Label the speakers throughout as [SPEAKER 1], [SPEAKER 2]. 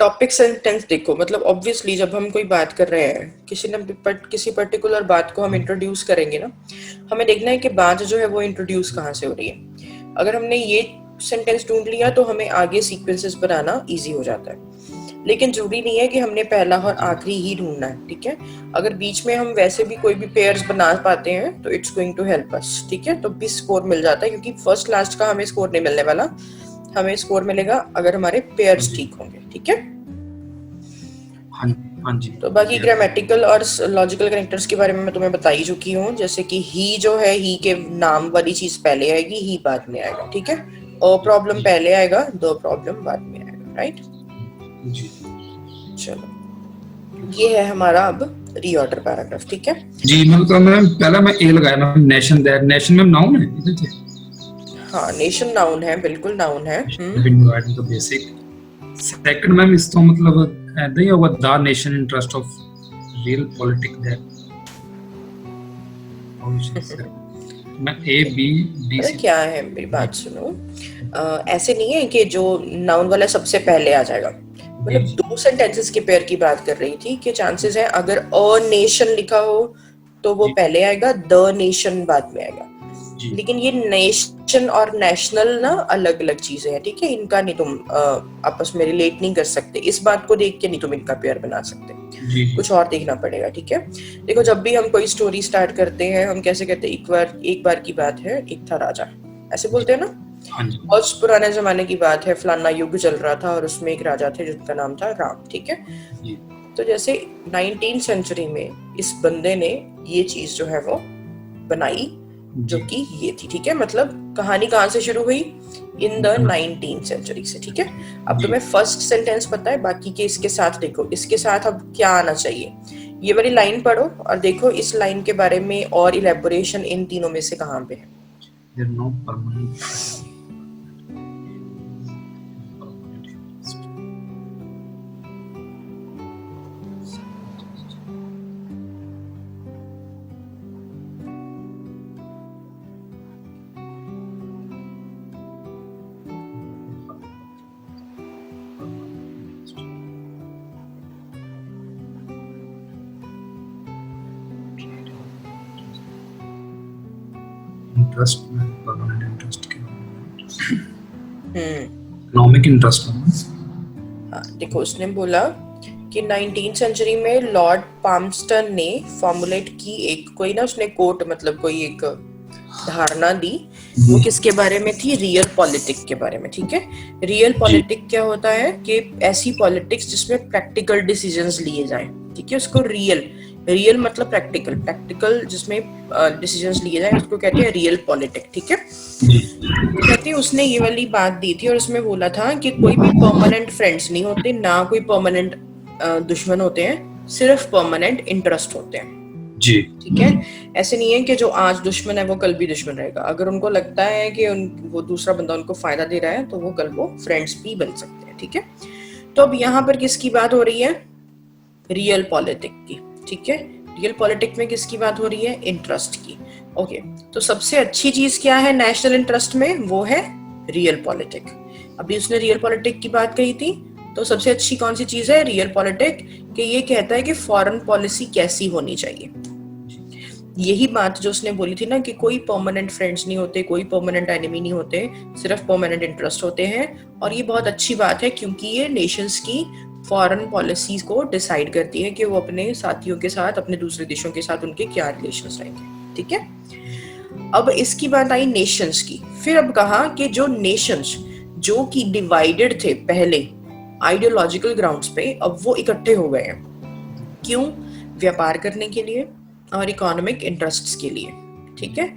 [SPEAKER 1] Topic sentence देखो, मतलब obviously जब हम कोई बात कर रहे हैं, किसी पर्टिकुलर बात को हम इंट्रोड्यूस करेंगे ना, हमें देखना है कि बात जो है वो इंट्रोड्यूस कहाँ से हो रही है। अगर हमने ये सेंटेंस ढूंढ लिया तो हमें आगे सीक्वेंसेस बनाना इजी हो जाता है। लेकिन जरूरी नहीं है कि हमने पहला और आखिरी ही ढूंढना है, ठीक है। अगर बीच में हम वैसे भी कोई भी पेयर्स बना पाते हैं तो it's going to help us, ठीक है। तो भी स्कोर मिल जाता है, क्योंकि फर्स्ट लास्ट का हमें स्कोर नहीं मिलने वाला, हमें स्कोर मिलेगा अगर हमारे पेयर्स ठीक होंगे, ठीक है।
[SPEAKER 2] हाँ जी।
[SPEAKER 1] तो बाकी ग्रामेटिकल और लॉजिकल कनेक्टर्स के बारे में मैं तुम्हें बता ही चुकी हूँ, जैसे कि ही जो है, ही के नाम वाली चीज पहले आएगी, ही बाद में आएगा, ठीक है। अ प्रॉब्लम पहले आएगा, द प्रॉब्लम बाद में आएगा, राइट
[SPEAKER 2] जी।
[SPEAKER 1] चलो, ये है हमारा अब रीऑर्डर पैराग्राफ, ठीक है
[SPEAKER 2] जी। मतलब मैम पहला मैं ए लगाया मैम, नेशन दैट, नेशन में नाउन है इधर से।
[SPEAKER 1] हाँ, नेशन नाउन है, बिल्कुल नाउन है।
[SPEAKER 2] तो बेसिक सेकंड मैम इस तो मतलब ऐदा ही होगा, the nation interest of real politic that. मैं ए बी डी
[SPEAKER 1] पता क्या है, मेरी बात सुनो, ऐसे नहीं है कि जो नाउन वाला सबसे पहले आ जाएगा। मतलब दो सेंटेंसेस के पेयर की बात कर रही थी कि चांसेस है अगर अ नेशन लिखा हो तो वो पहले आएगा, द नेशन बाद में आएगा। लेकिन ये नेशन और नेशनल ना अलग अलग चीजें हैं, ठीक है। इनका नहीं तुम आपस में रिलेट नहीं कर सकते, इस बात को देख के नहीं तुम इनका पेयर बना सकते, कुछ और देखना पड़ेगा, ठीक है। देखो, जब भी हम कोई स्टोरी स्टार्ट करते हैं हम कैसे कहते हैं, एक बार की बात है, एक था राजा, ऐसे बोलते हैं ना। बहुत पुराने जमाने की बात है, फलाना युग चल रहा था और उसमें एक राजा थे जिसका नाम था राम, ठीक है। तो जैसे 19वीं सेंचुरी में इस बंदे ने ये चीज जो है वो बनाई, जो कि ये थी, ठीक है। मतलब कहानी कहाँ से शुरू हुई, इन द 19वीं सेंचुरी से, ठीक है। अब तुम्हें फर्स्ट सेंटेंस पता है, बाकी के इसके साथ देखो, इसके साथ अब क्या आना चाहिए। ये वाली लाइन पढ़ो और देखो इस लाइन के बारे में और इलेबोरेशन इन तीनों में से कहाँ पे है।
[SPEAKER 2] इंटरेस्ट में परमानेंट इंटरेस्ट के इकोनॉमिक इंटरेस्ट में।
[SPEAKER 1] हाँ, देखो उसने बोला कि 19वीं सेंचुरी में लॉर्ड पाल्मस्टन ने फॉर्मुलेट की एक कोई ना, उसने कोट मतलब कोई एक धारणा दी, वो किसके बारे में थी, रियल पॉलिटिक के बारे में, ठीक है। रियल पॉलिटिक क्या होता है कि ऐसी पॉलिटिक्स जिसमें प्रैक्टिकल डिसीजंस लिए जाएं, ठीक है। उसको रियल मतलब प्रैक्टिकल जिसमें डिसीजंस लिए जाएं, उसको कहते हैं रियल पॉलिटिक, ठीक है। कहते हैं उसने ये वाली बात दी थी और उसमें बोला था कि कोई भी परमानेंट फ्रेंड्स नहीं होते, ना कोई परमानेंट दुश्मन होते हैं, सिर्फ परमानेंट इंटरेस्ट होते हैं, जी, ठीक है। ऐसे नहीं है कि जो आज दुश्मन है वो कल भी दुश्मन रहेगा। अगर उनको लगता है कि वो दूसरा बंदा उनको फायदा दे रहा है तो वो कल वो फ्रेंड्स भी बन सकते हैं, ठीक है। तो अब यहाँ पर किसकी बात हो रही है, रियल पॉलिटिक की, ठीक है। रियल पॉलिटिक में किसकी बात हो रही है, इंटरेस्ट की, ओके। तो सबसे अच्छी चीज क्या है नेशनल इंटरेस्ट में, वो है रियल पॉलिटिक। अभी उसने रियल पॉलिटिक की बात कही थी, तो सबसे अच्छी कौन सी चीज है, रियल पॉलिटिक, कि ये कहता है कि फॉरेन पॉलिसी कैसी होनी चाहिए। यही बात जो उसने बोली थी ना कि कोई परमानेंट फ्रेंड्स नहीं होते, कोई परमानेंट एनिमी नहीं होते, सिर्फ परमानेंट इंटरेस्ट होते हैं। और ये बहुत अच्छी बात है क्योंकि ये नेशंस की फॉरेन पॉलिसीज को डिसाइड करती है कि वो अपने साथियों के साथ, अपने दूसरे देशों के साथ उनके क्या रिलेशंस रहेंगे, ठीक है। अब इसकी बात आई नेशंस की, फिर अब कहा कि जो नेशंस जो कि डिवाइडेड थे पहले आइडियोलॉजिकल ग्राउंड्स पे, अब वो इकट्ठे हो गए हैं, क्यों, व्यापार करने के लिए और इकोनॉमिक इंटरेस्ट्स के लिए, ठीक है।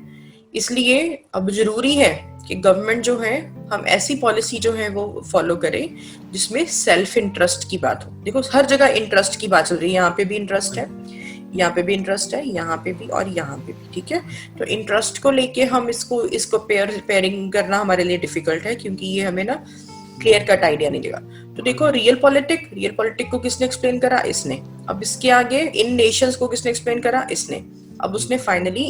[SPEAKER 1] इसलिए अब जरूरी है कि गवर्नमेंट जो है, हम ऐसी पॉलिसी जो है वो फॉलो करें जिसमें सेल्फ इंटरेस्ट की बात हो। देखो हर जगह इंटरेस्ट की बात चल रही है, यहाँ पे भी इंटरेस्ट है, यहाँ पे भी इंटरेस्ट है, यहाँ पे भी और यहाँ पे भी, ठीक है। तो इंटरेस्ट को लेके हम इसको पेयरिंग करना हमारे लिए डिफिकल्ट है, क्योंकि ये हमें ना क्लियर कट आइडिया नहीं देगा। तो देखो रियल पॉलिटिक को किसने एक्सप्लेन करा, इसने। अब इसके आगे इन नेशंस को किसने एक्सप्लेन करा, इसने। अब उसने फाइनली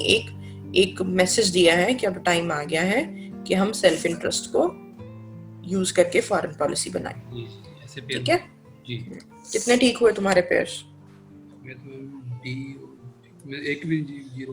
[SPEAKER 1] एक मैसेज दिया है कि अब टाइम आ गया है कि हम सेल्फ इंटरेस्ट को यूज करके फॉरेन पॉलिसी बनाएं, ठीक है।
[SPEAKER 2] जी।
[SPEAKER 1] कितने ठीक हुए तुम्हारे पेयर्स?
[SPEAKER 2] मैं तो डी, मैं एक भी जीरो।